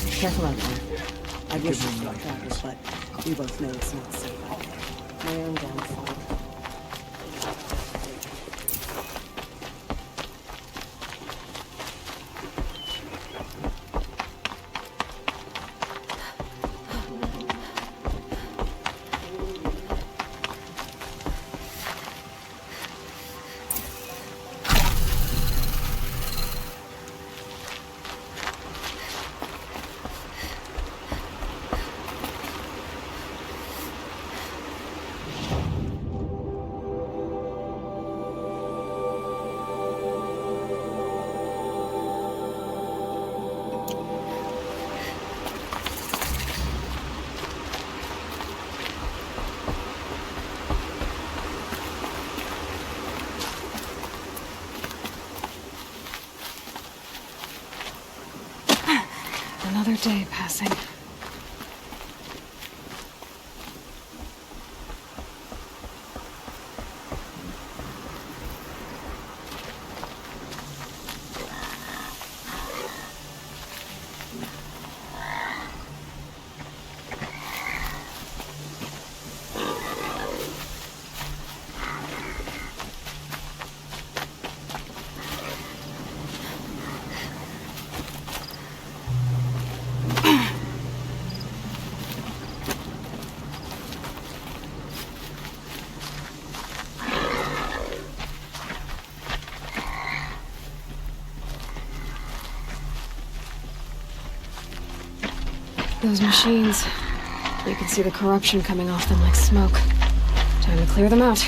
Careful out there. I wish it struck trackers, but we both know it's not safe out there. My own downfall. Another day passing. Those machines. You can see the corruption coming off them like smoke. Time to clear them out.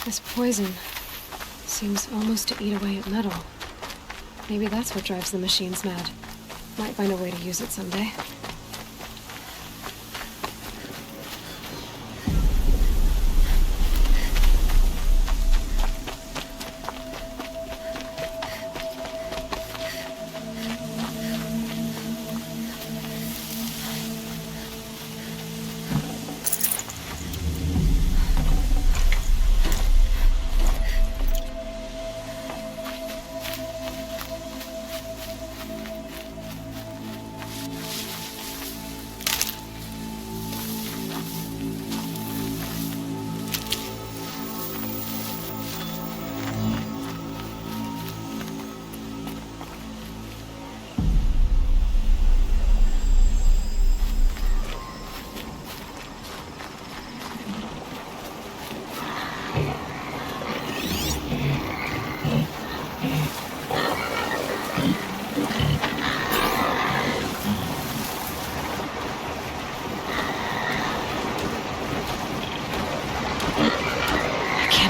This poison seems almost to eat away at metal. Maybe that's what drives the machines mad. Might find a way to use it someday.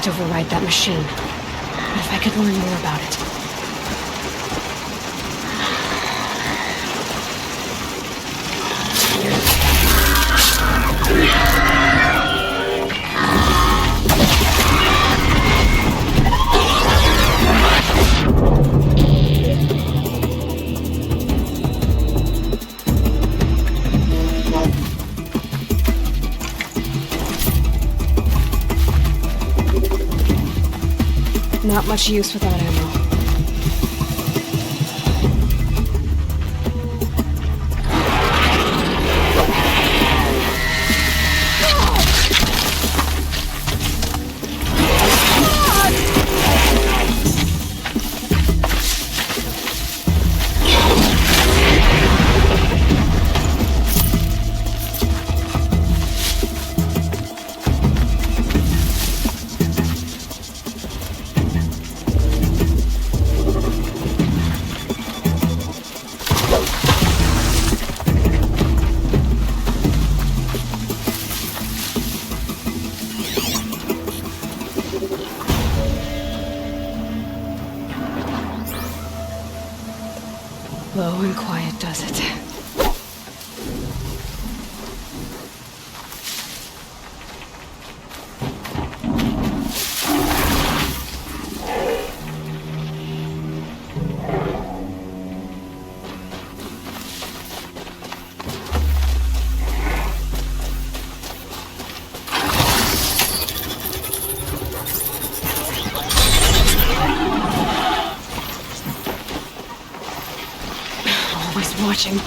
Override that machine. But if I could learn more about it. Not much use without ammo. Slow and quiet does it. Always watching.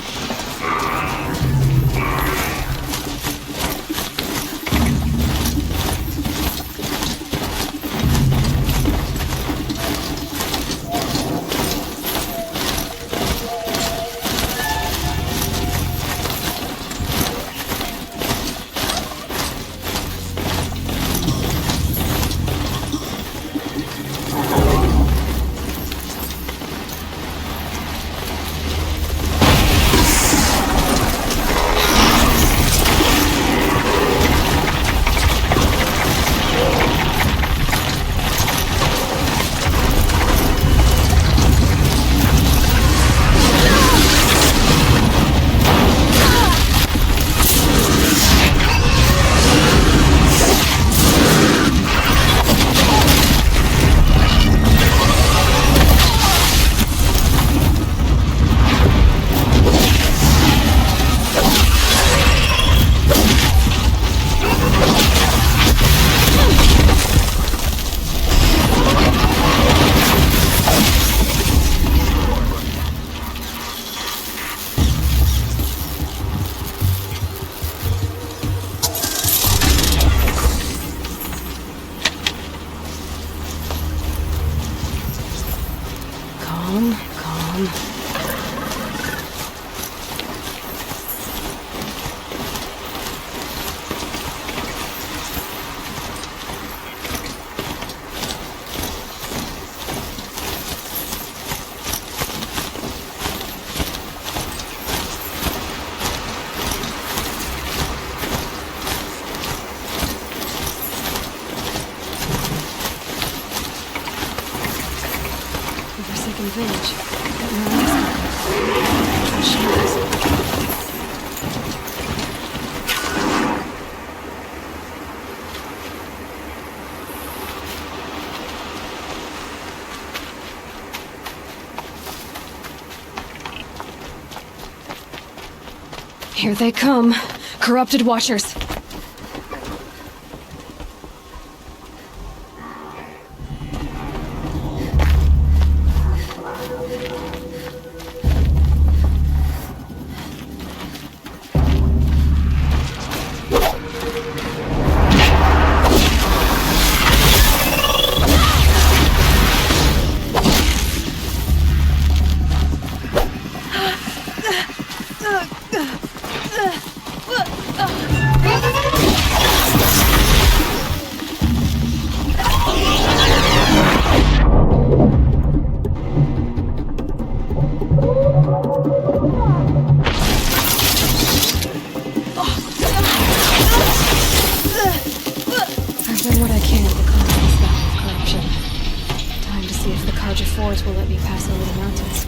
Calm, calm. The Forsaken Village. Here they come. Corrupted Watchers. I've done what I can to calm this battle of corruption. Time to see if the Carja Forts will let me pass over the mountains.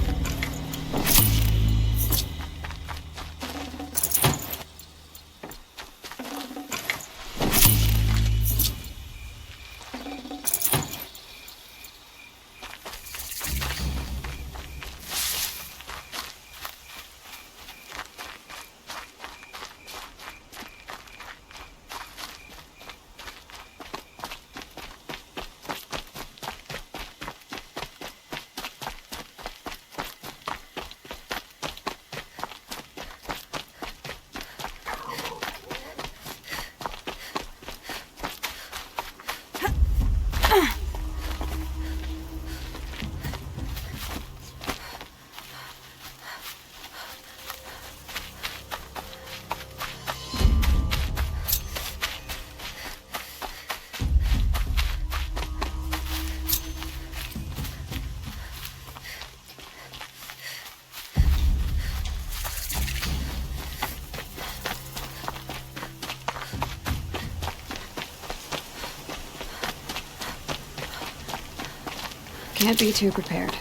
Can't be too prepared.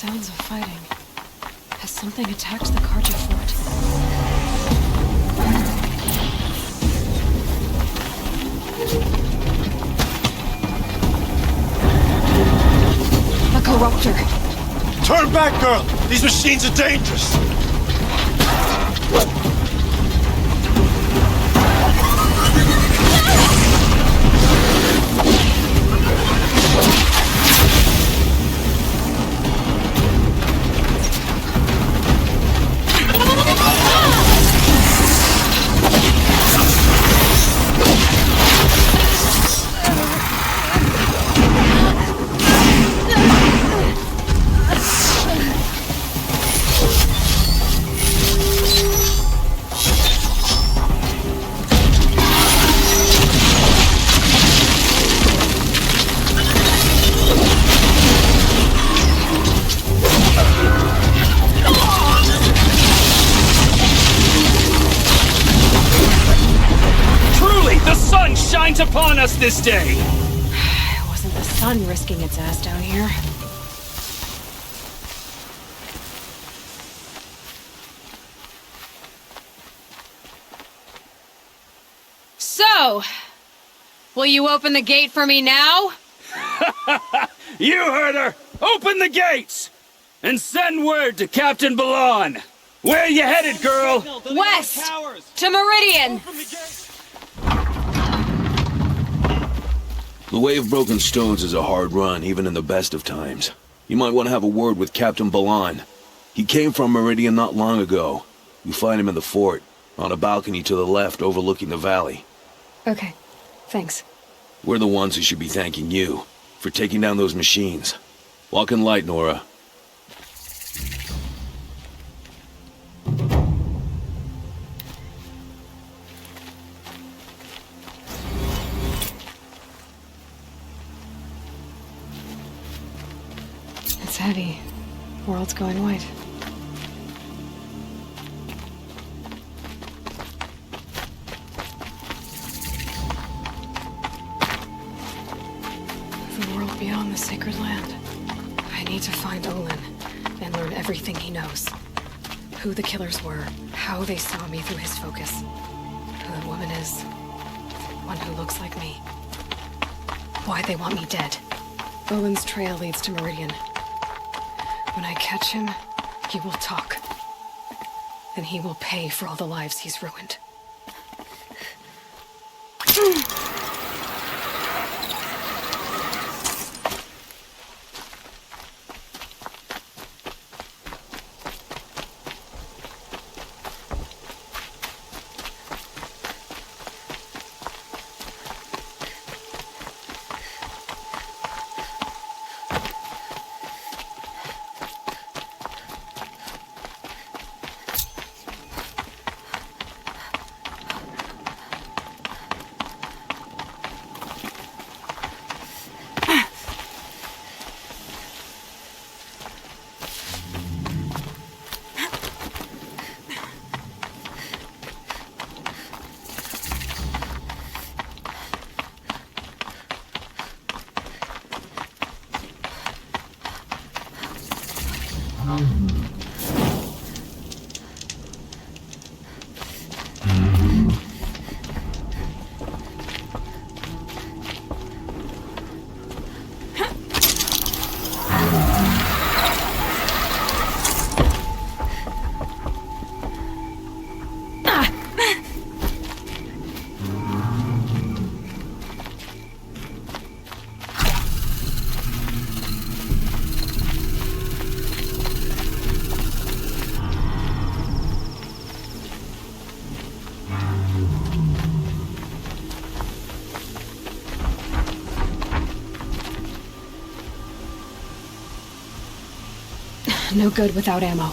Sounds of fighting. Has something attacked the Karja fort? A corruptor! Turn back, girl! These machines are dangerous! Upon us this day! It wasn't the sun risking its ass down here. So, will you open the gate for me now? You heard her! Open the gates! And send word to Captain Balan! Where you headed, girl? West! To Meridian! The way of broken stones is a hard run, even in the best of times. You might want to have a word with Captain Balan. He came from Meridian not long ago. You find him in the fort, on a balcony to the left overlooking the valley. Okay, thanks. We're the ones who should be thanking you for taking down those machines. Walk in light, Nora. It's heavy. World's going white. The world beyond the sacred land. I need to find Olin and learn everything he knows. Who the killers were, how they saw me through his focus, who the woman is, one who looks like me. Why they want me dead. Olin's trail leads to Meridian. When I catch him, he will talk. Then he will pay for all the lives he's ruined. No good without ammo.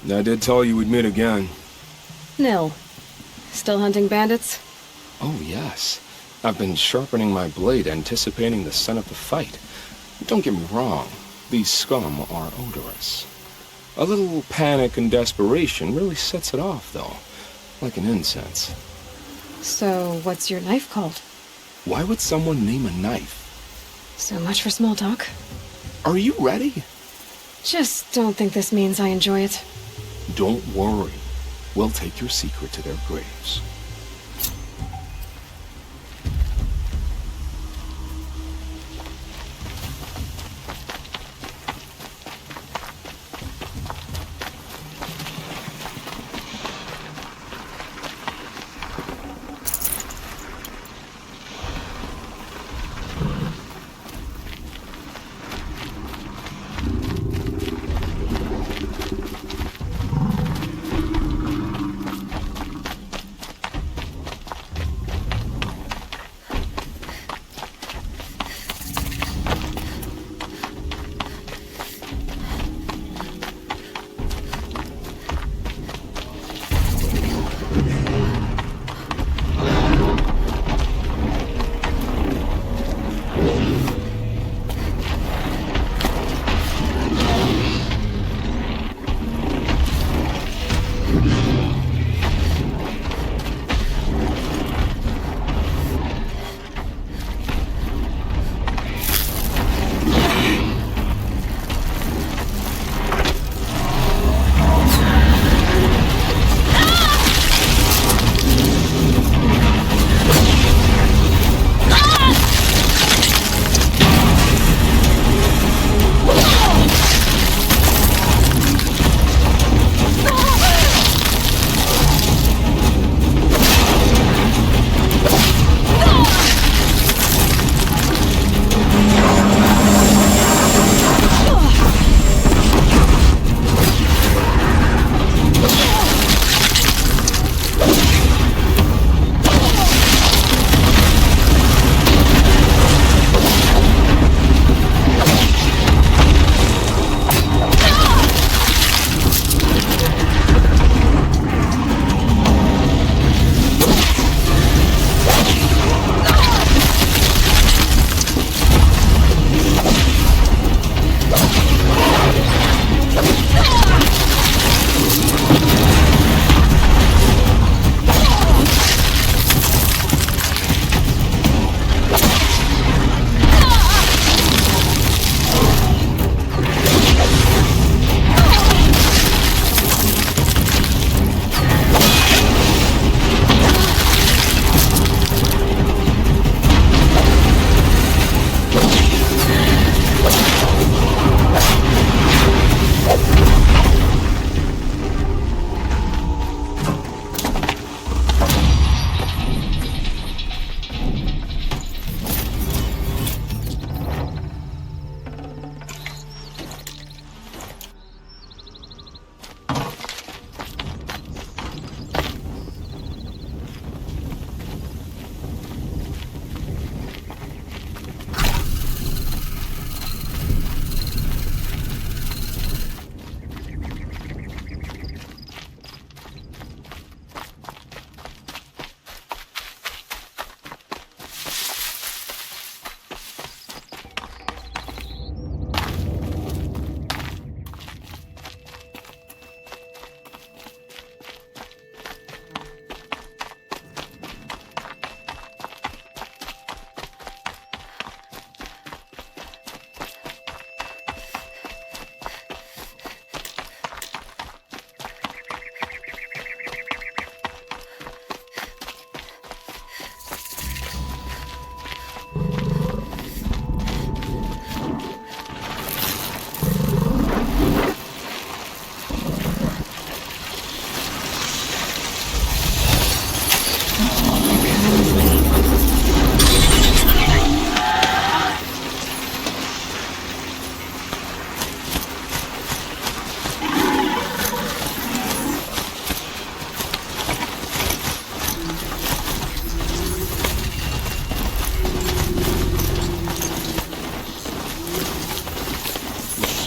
I did tell you we'd meet again. Nil. Still hunting bandits? Oh, yes. I've been sharpening my blade, anticipating the scent of the fight. Don't get me wrong, these scum are odorous. A little panic and desperation really sets it off, though, like an incense. So, what's your knife called? Why would someone name a knife? So much for small talk. Are you ready? Just don't think this means I enjoy it. Don't worry. We'll take your secret to their graves.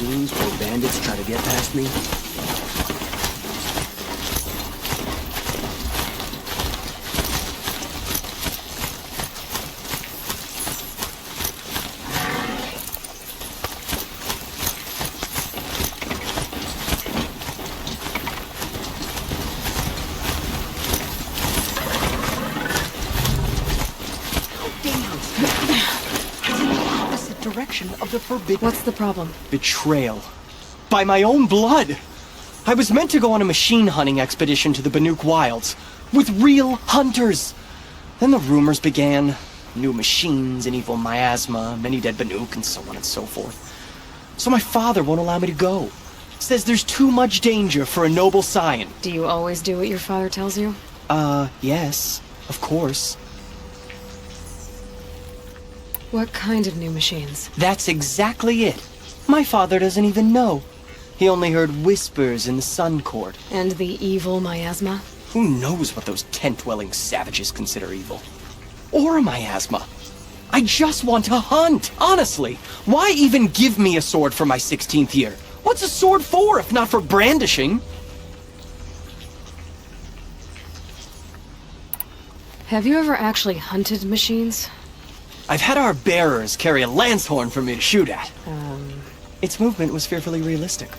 Machines or bandits try to get past me? direction of the forbidden. What's the problem? Betrayal. By my own blood! I was meant to go on a machine hunting expedition to the Banuk Wilds, with real hunters. Then the rumors began. New machines, an evil miasma, many dead Banuk, and so on and so forth. So my father won't allow me to go. Says there's too much danger for a noble scion. Do you always do what your father tells you? Yes, of course. What kind of new machines? That's exactly it. My father doesn't even know. He only heard whispers in the Sun Court. And the evil miasma? Who knows what those tent-dwelling savages consider evil? Or a miasma. I just want to hunt, honestly. Why even give me a sword for my 16th year? What's a sword for, if not for brandishing? Have you ever actually hunted machines? I've had our bearers carry a lance horn for me to shoot at. Its movement was fearfully realistic.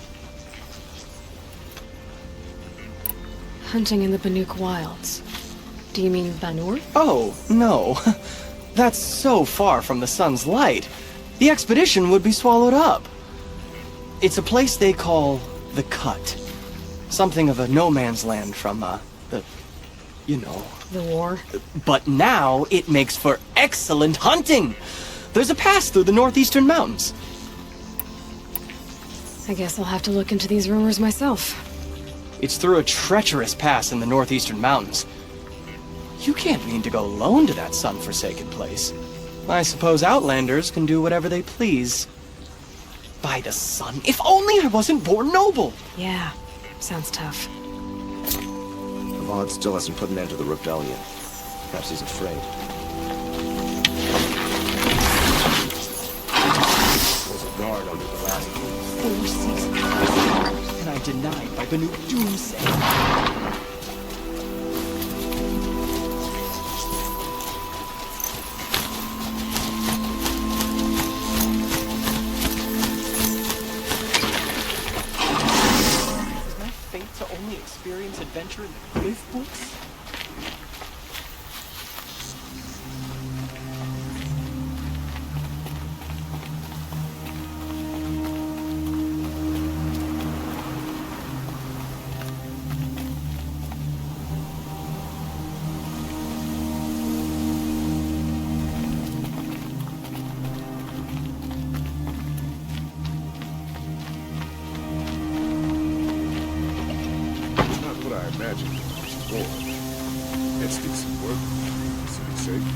Hunting in the Banuk Wilds. Do you mean Banur? Oh, no. That's so far from the sun's light. The expedition would be swallowed up. It's a place they call the Cut. Something of a no man's land from, The war? But now it makes for excellent hunting. There's a pass through the northeastern mountains. I guess I'll have to look into these rumors myself. It's through a treacherous pass in the northeastern mountains. You can't mean to go alone to that sun-forsaken place. I suppose Outlanders can do whatever they please. By the sun, if only I wasn't born noble! Yeah, sounds tough. Vaughn still hasn't put an end to the rebellion. Perhaps he's afraid. There's a guard under the last gate. 4 seasons. And I'm denied by Banuk Doomsay. To only experience adventure in the Cliff Books? Imagine war. It's decent work. To be safe.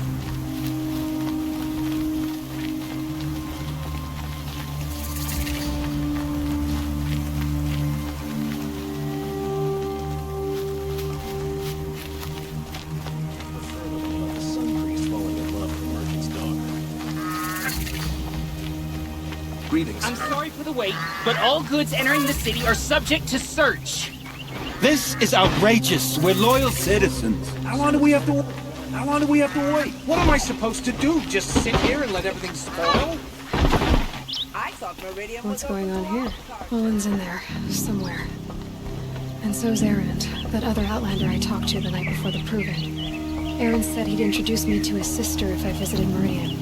The sun priest falling in love with the merchant's daughter. Greetings. I'm sorry for the wait, but all goods entering the city are subject to search. This is outrageous. We're loyal citizens. How long do we have to wait? What am I supposed to do? Just sit here and let everything spoil? What's going on here? Olin's in there, somewhere. And so's Erend, that other Outlander I talked to the night before the proving. Erend said he'd introduce me to his sister if I visited Meridian.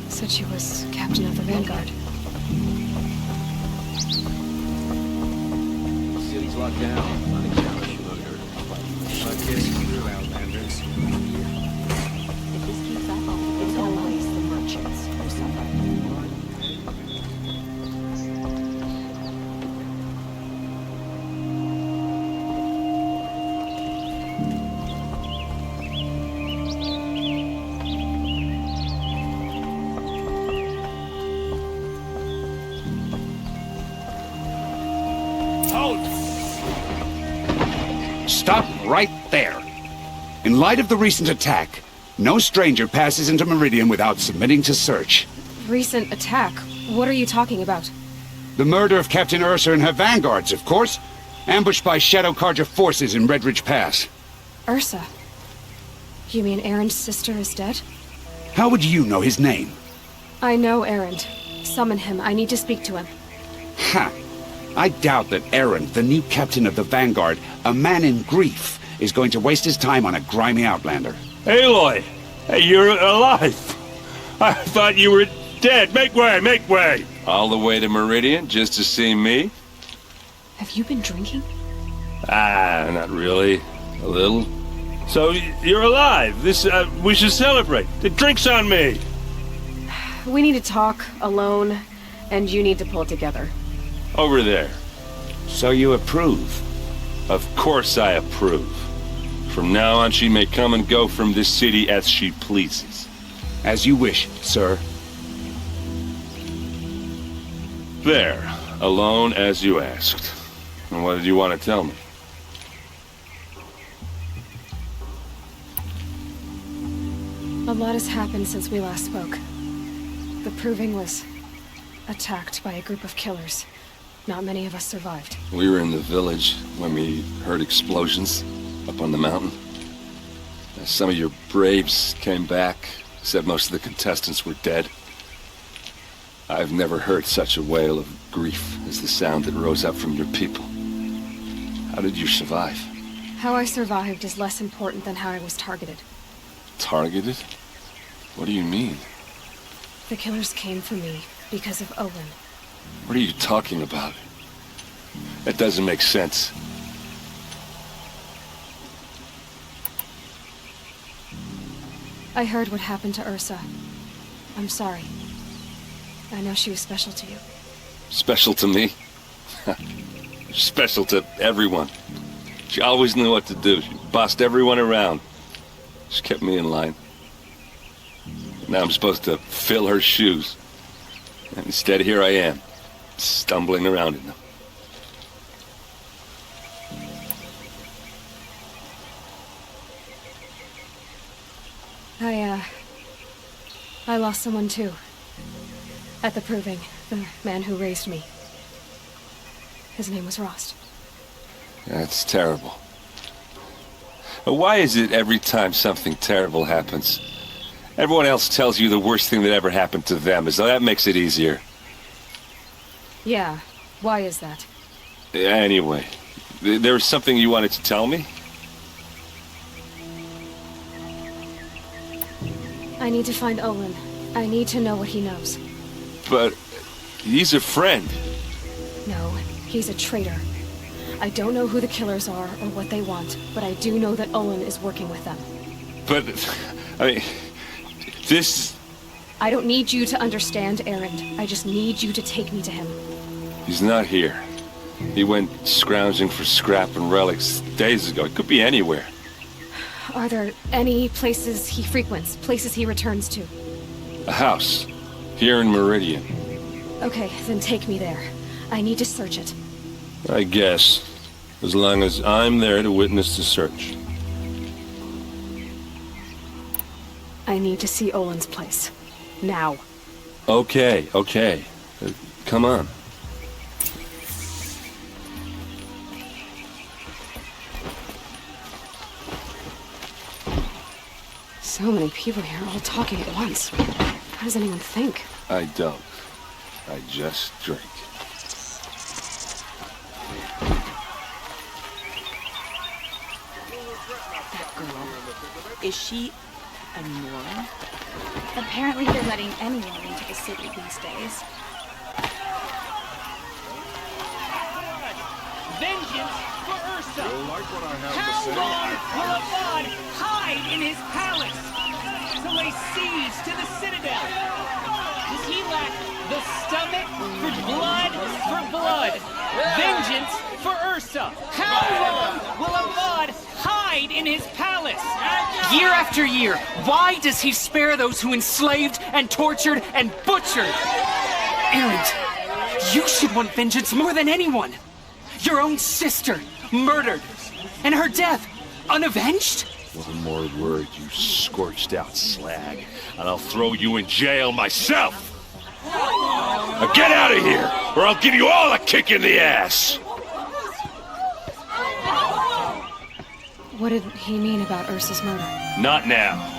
Said she was captain of the Vanguard. City's locked down. Unchallenged looter. I guess you Outlanders. If this keeps up, it's always the merchants who suffer. Stop right there. In light of the recent attack, no stranger passes into Meridian without submitting to search. Recent attack? What are you talking about? The murder of Captain Ursa and her vanguards, of course. Ambushed by Shadow Carja forces in Redridge Pass. Ursa? You mean Erend's sister is dead? How would you know his name? I know Erend. Summon him. I need to speak to him. Ha! I doubt that Erend, the new captain of the Vanguard, a man in grief, is going to waste his time on a grimy outlander. Aloy! Hey, you're alive! I thought you were Dead, make way, make way! All the way to Meridian just to see me? Have you been drinking? Ah, not really. A little. So, you're alive. We should celebrate. The drink's on me. We need to talk, alone, and you need to pull it together. Over there. So you approve? Of course I approve. From now on, she may come and go from this city as she pleases. As you wish, sir. There. Alone as you asked. And what did you want to tell me? A lot has happened since we last spoke. The Proving was attacked by a group of killers. Not many of us survived. We were in the village when we heard explosions up on the mountain. Some of your braves came back, said most of the contestants were dead. I've never heard such a wail of grief as the sound that rose up from your people. How did you survive? How I survived is less important than how I was targeted. Targeted? What do you mean? The killers came for me because of Owen. What are you talking about? That doesn't make sense. I heard what happened to Ursa. I'm sorry. I know she was special to you. Special to me? Special to everyone. She always knew what to do. She bossed everyone around. She kept me in line. Now I'm supposed to fill her shoes. And instead, here I am, stumbling around in them. I lost someone too. At the Proving, the man who raised me. His name was Rost. That's terrible. But why is it every time something terrible happens, everyone else tells you the worst thing that ever happened to them, as though that makes it easier? Yeah, why is that? Anyway, there was something you wanted to tell me? I need to find Olin. I need to know what he knows. But he's a friend. No, he's a traitor. I don't know who the killers are or what they want, but I do know that Olin is working with them. But, I mean, this... I don't need you to understand, Erend. I just need you to take me to him. He's not here. He went scrounging for scrap and relics days ago. It could be anywhere. Are there any places he frequents, places he returns to? A house. Here in Meridian. Okay, then take me there. I need to search it. I guess. As long as I'm there to witness the search. I need to see Olin's place. Now. Okay. Come on. So many people here, all talking at once. How does anyone think? I don't. I just drink. That girl, is she a Nora? Apparently they're letting anyone into the city these days. Vengeance for Ursa! You'll like what I have How to say. long will Abad hide in his palace to lay siege to the citadel? Does he lack the stomach for blood for blood? Vengeance for Ursa! How long will Abad hide in his palace? Year after year, why does he spare those who enslaved and tortured and butchered? Erend, you should want vengeance more than anyone. Your own sister, murdered, and her death, unavenged? One more word, you scorched out slag, and I'll throw you in jail myself! Now get out of here, or I'll give you all a kick in the ass! What did he mean about Ursa's murder? Not now.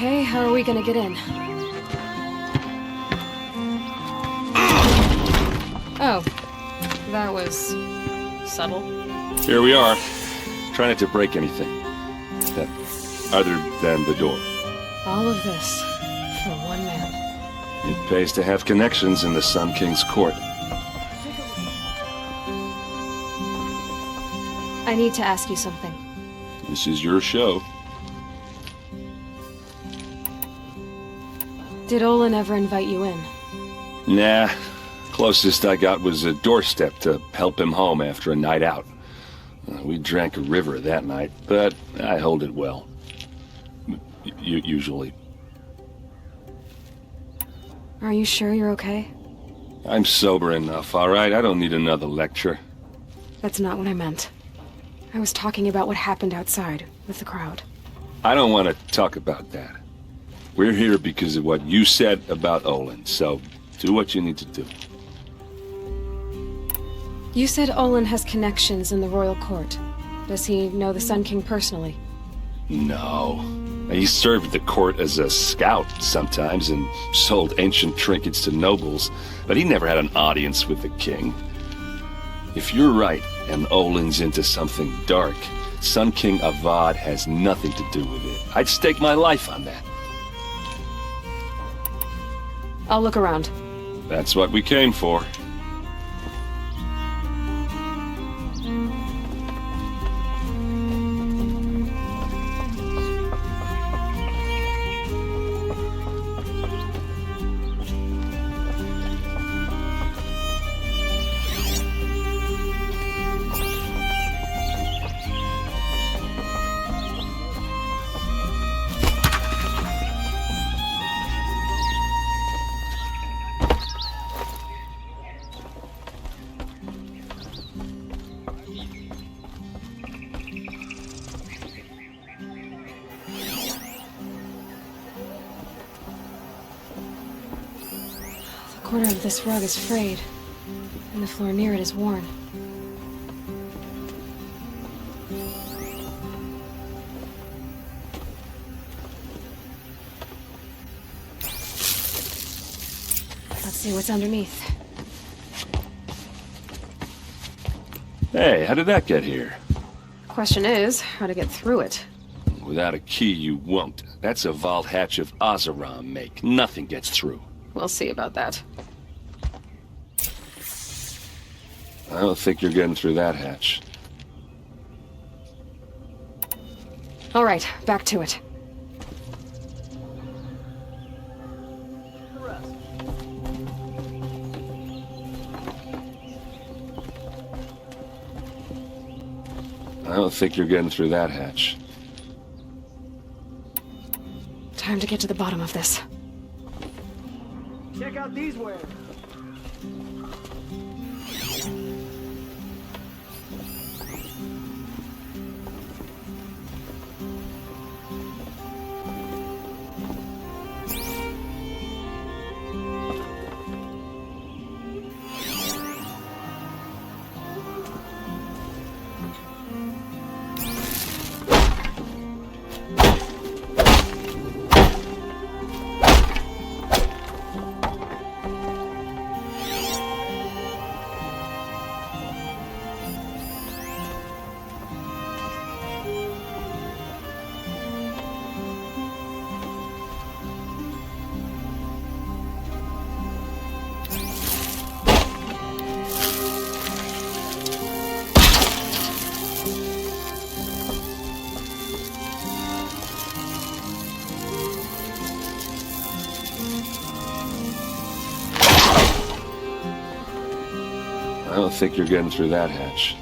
Okay, how are we gonna get in? Oh, that was subtle. Here we are. Try not to break anything. That, other than the door. All of this for one man. It pays to have connections in the Sun King's court. I need to ask you something. This is your show. Did Olin ever invite you in? Nah. Closest I got was a doorstep to help him home after a night out. We drank a river that night, but I hold it well. Usually. Are you sure you're okay? I'm sober enough, all right? I don't need another lecture. That's not what I meant. I was talking about what happened outside with the crowd. I don't want to talk about that. We're here because of what you said about Olin, so do what you need to do. You said Olin has connections in the royal court. Does he know the Sun King personally? No. He served the court as a scout sometimes and sold ancient trinkets to nobles, but he never had an audience with the king. If you're right, and Olin's into something dark, Sun King Avad has nothing to do with it. I'd stake my life on that. I'll look around. That's what we came for. The corner of this rug is frayed, and the floor near it is worn. Let's see what's underneath. Hey, how did that get here? Question is, how to get through it. Without a key, you won't. That's a vault hatch of Oseram make. Nothing gets through. We'll see about that. I don't think you're getting through that hatch. All right, back to it. I don't think you're getting through that hatch. Time to get to the bottom of this. Check out these wares. I don't think you're getting through that hatch.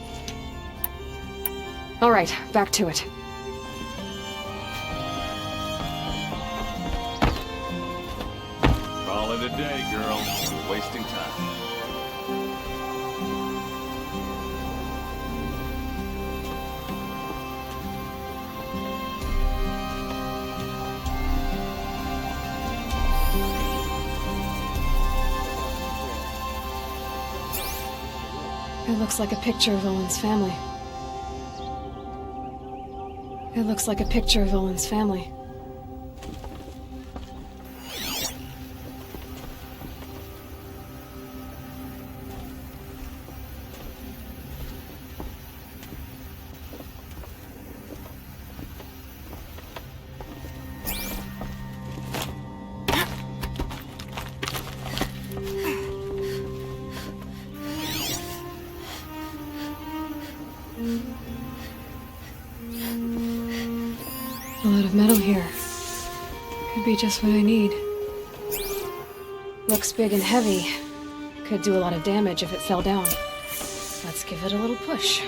All right, back to it. Call it a day, girl. You're wasting time. It looks like a picture of Olin's family. It looks like a picture of Olin's family. metal here. Could be just what I need. Looks big and heavy. Could do a lot of damage if it fell down. Let's give it a little push.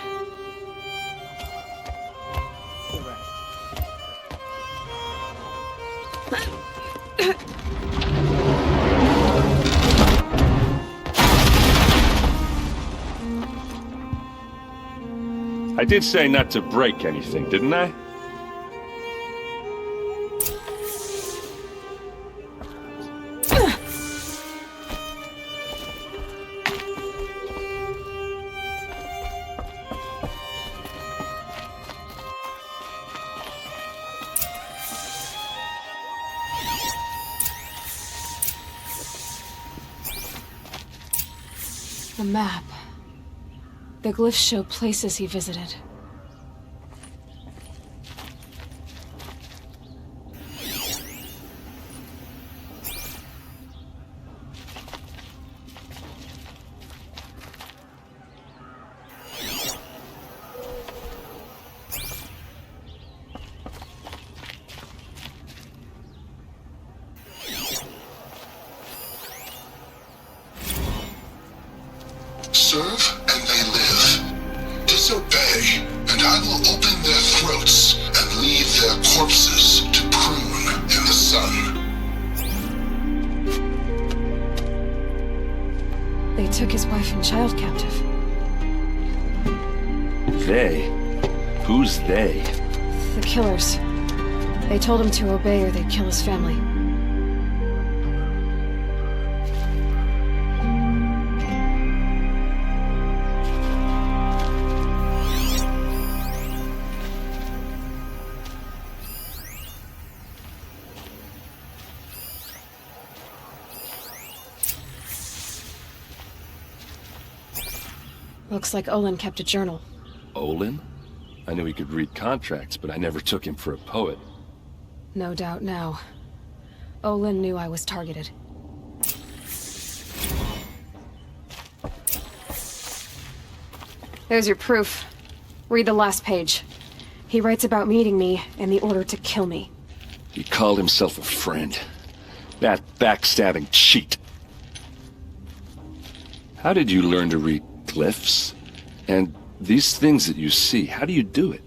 I did say not to break anything, didn't I? The map. The glyphs show places he visited. Serve and they live. Disobey, and I will open their throats and leave their corpses to prune in the sun. They took his wife and child captive. They? Who's they? The killers. They told him to obey or they'd kill his family. Looks like Olin kept a journal. Olin? I knew he could read contracts, but I never took him for a poet. No doubt now. Olin knew I was targeted. There's your proof. Read the last page. He writes about meeting me and the order to kill me. He called himself a friend. That backstabbing cheat. How did you learn to read glyphs? And these things that you see, how do you do it?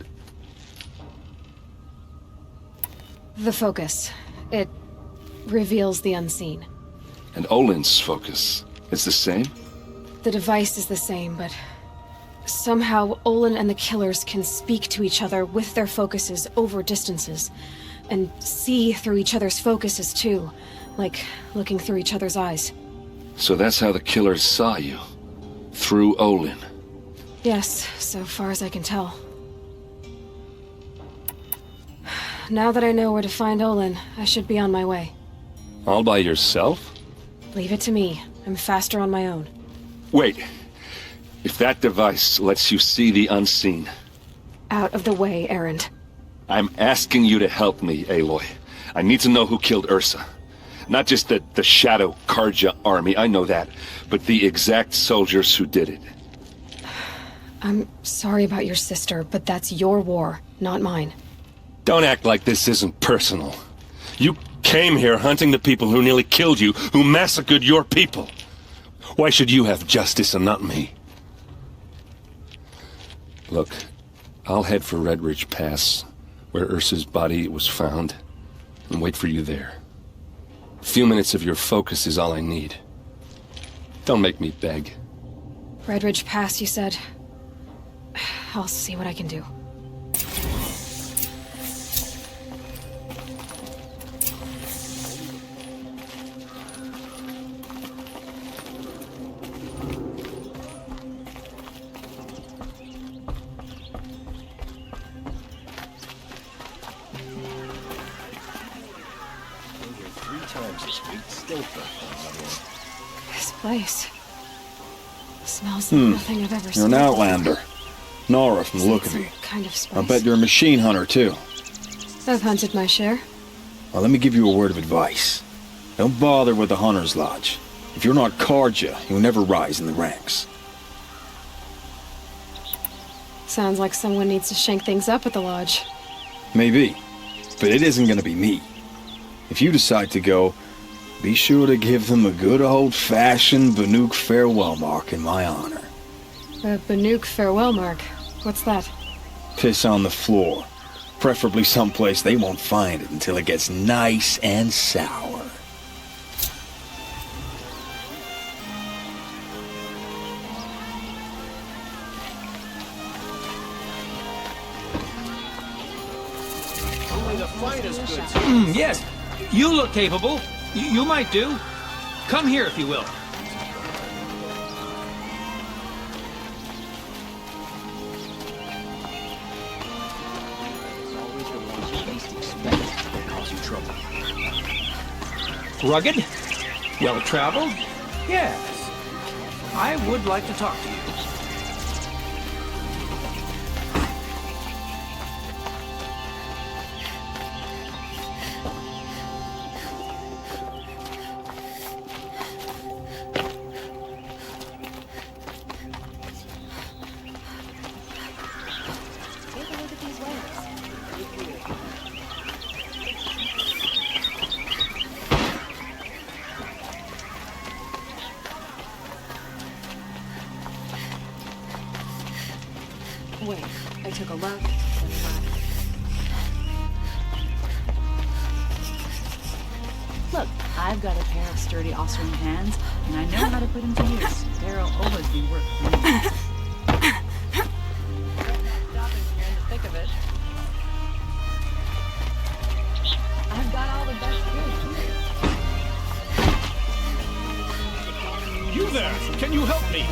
The focus. It reveals the unseen. And Olin's focus is the same? The device is the same, but somehow Olin and the killers can speak to each other with their focuses over distances, and see through each other's focuses too, like looking through each other's eyes. So that's how the killers saw you? Through Olin? Yes, so far as I can tell. Now that I know where to find Olin, I should be on my way. All by yourself? Leave it to me. I'm faster on my own. Wait. If that device lets you see the unseen... Out of the way, Erend. I'm asking you to help me, Aloy. I need to know who killed Ursa. Not just the Shadow Karja army, I know that, but the exact soldiers who did it. I'm sorry about your sister, but that's your war, not mine. Don't act like this isn't personal. You came here hunting the people who nearly killed you, who massacred your people. Why should you have justice and not me? Look, I'll head for Red Ridge Pass, where Ursa's body was found, and wait for you there. A few minutes of your focus is all I need. Don't make me beg. Red Ridge Pass, you said? I'll see what I can do. This place smells like nothing I've ever You're seen. an outlander. Nara from the look of you. Kind of spice. I bet you're a machine hunter, too. I've hunted my share. Well, let me give you a word of advice. Don't bother with the Hunter's Lodge. If you're not Karja, you'll never rise in the ranks. Sounds like someone needs to shake things up at the lodge. Maybe. but it isn't gonna be me. If you decide to go, be sure to give them a good old-fashioned Banuk farewell mark in my honor. A Banuk farewell mark? What's that? Piss on the floor. Preferably someplace they won't find it until it gets nice and sour. Only the finest goods. Yes, you look capable. You might do. Come here if you will. Rugged? Well-traveled? Yes. I would like to talk to you. Wait, I took a left, then right. Look, I've got a pair of sturdy Austrian hands, and I know how to put them to use. There'll always be work for me. Think of it. I've got all the best goods. You there! Can you help me?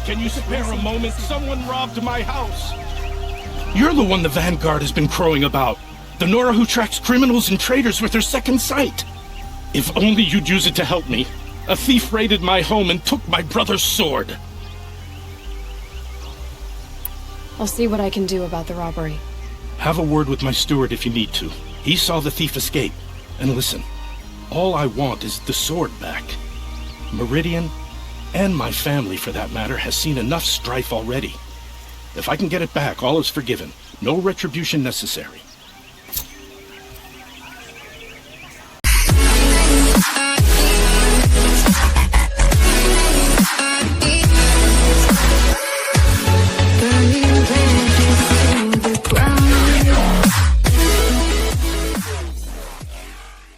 Can you spare a moment? Someone robbed my house. You're the one the Vanguard has been crowing about. The Nora who tracks criminals and traitors with her second sight. If only you'd use it to help me. A thief raided my home and took my brother's sword. I'll see what I can do about the robbery. Have a word with my steward if you need to. He saw the thief escape. And listen, all I want is the sword back. Meridian, and my family for that matter, has seen enough strife already. If I can get it back, all is forgiven. No retribution necessary.